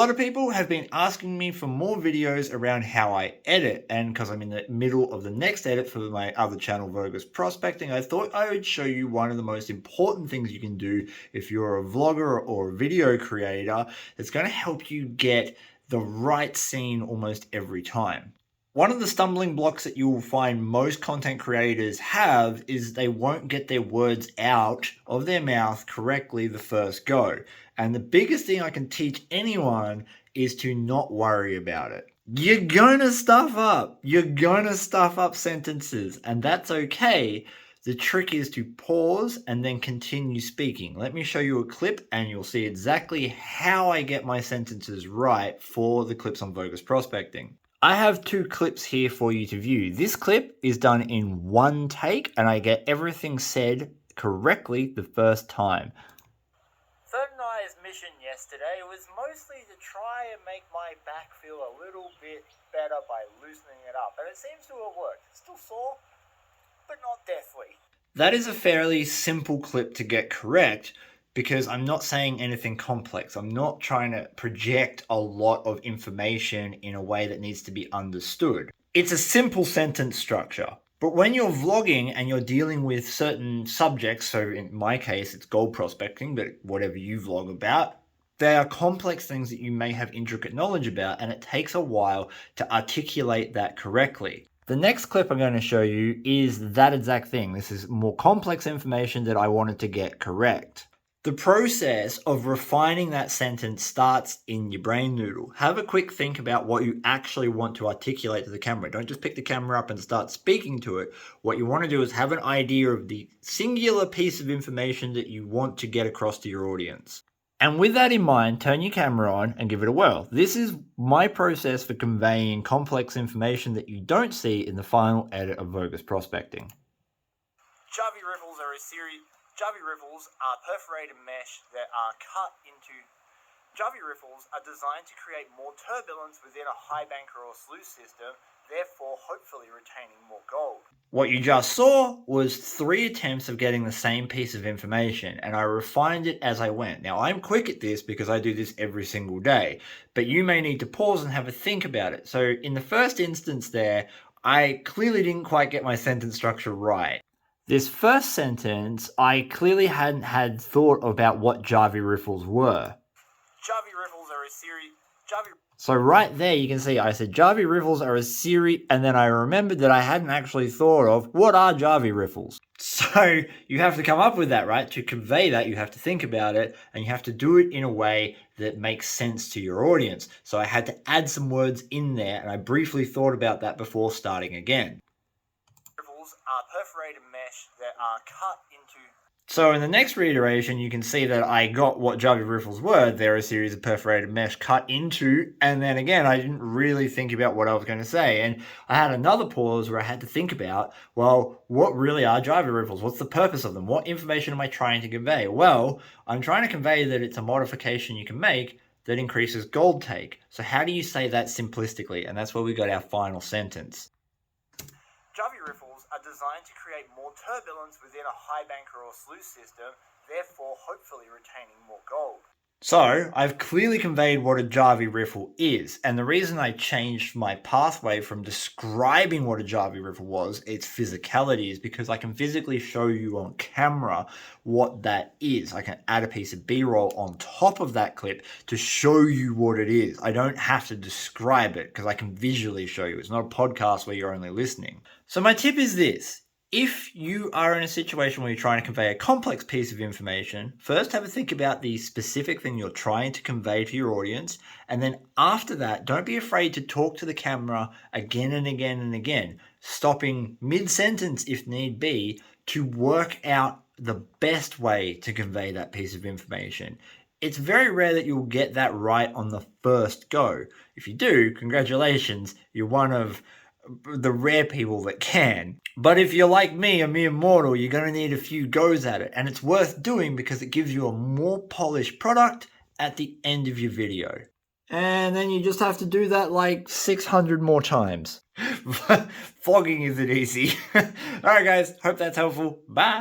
A lot of people have been asking me for more videos around how I edit, and because I'm in the middle of the next edit for my other channel, Vo-Gus Prospecting, I thought I would show you one of the most important things you can do if you're a vlogger or a video creator that's going to help you get the right scene almost every time. One of the stumbling blocks that you will find most content creators have is they won't get their words out of their mouth correctly the first go. And the biggest thing I can teach anyone is to not worry about it. You're gonna stuff up. You're gonna stuff up sentences, and that's okay. The trick is to pause and then continue speaking. Let me show you a clip and you'll see exactly how I get my sentences right for the clips on Vo-Gus Prospecting. I have two clips here for you to view. This clip is done in one take and I get everything said correctly the first time. Third and I's mission yesterday was mostly to try and make my back feel a little bit better by loosening it up, and it seems to have worked. It's still sore, but not deathly. That is a fairly simple clip to get correct, because I'm not saying anything complex. I'm not trying to project a lot of information in a way that needs to be understood. It's a simple sentence structure. But when you're vlogging and you're dealing with certain subjects, so in my case it's gold prospecting, but whatever you vlog about, they are complex things that you may have intricate knowledge about, and it takes a while to articulate that correctly. The next clip I'm going to show you is that exact thing. This is more complex information that I wanted to get correct. The process of refining that sentence starts in your brain noodle. Have a quick think about what you actually want to articulate to the camera. Don't just pick the camera up and start speaking to it. What you want to do is have an idea of the singular piece of information that you want to get across to your audience. And with that in mind, turn your camera on and give it a whirl. This is my process for conveying complex information that you don't see in the final edit of Vo-Gus Prospecting. Javi riffles are Javi riffles are perforated mesh that are cut into. Javi riffles are designed to create more turbulence within a high banker or sluice system, therefore hopefully retaining more gold. What you just saw was 3 attempts of getting the same piece of information, and I refined it as I went. Now, I'm quick at this because I do this every single day, but you may need to pause and have a think about it. So in the first instance there, I clearly didn't quite get my sentence structure right. This first sentence, I clearly hadn't had thought about what Javi riffles were. Javi riffles are a series. So right there you can see I said Javi riffles are a series, and then I remembered that I hadn't actually thought of what are Javi riffles. So you have to come up with that, right? To convey that, you have to think about it, and you have to do it in a way that makes sense to your audience. So I had to add some words in there, and I briefly thought about that before starting again. Riffles are perforated mesh that are cut into. So in the next reiteration, you can see that I got what Javi riffles were. They're a series of perforated mesh cut into, and then again, I didn't really think about what I was going to say. And I had another pause where I had to think about, well, what really are Javi riffles? What's the purpose of them? What information am I trying to convey? Well, I'm trying to convey that it's a modification you can make that increases gold take. So how do you say that simplistically? And that's where we got our final sentence. Javi riffles are designed to create more turbulence within a high banker or sluice system, therefore hopefully retaining more gold. So I've clearly conveyed what a Javi riffle is, and the reason I changed my pathway from describing what a Javi riffle was, its physicality, is because I can physically show you on camera what that is. I can add a piece of B-roll on top of that clip to show you what it is. I don't have to describe it because I can visually show you. It's not a podcast where you're only listening. So my tip is this. If you are in a situation where you're trying to convey a complex piece of information, first have a think about the specific thing you're trying to convey to your audience, and then after that, don't be afraid to talk to the camera again and again and again, stopping mid-sentence if need be, to work out the best way to convey that piece of information. It's very rare that you'll get that right on the first go. If you do, congratulations, you're one of the rare people that can. But if you're like me, a mere mortal, you're going to need a few goes at it, and it's worth doing because it gives you a more polished product at the end of your video. And then you just have to do that like 600 more times. Vlogging isn't easy. Alright guys, hope that's helpful. Bye!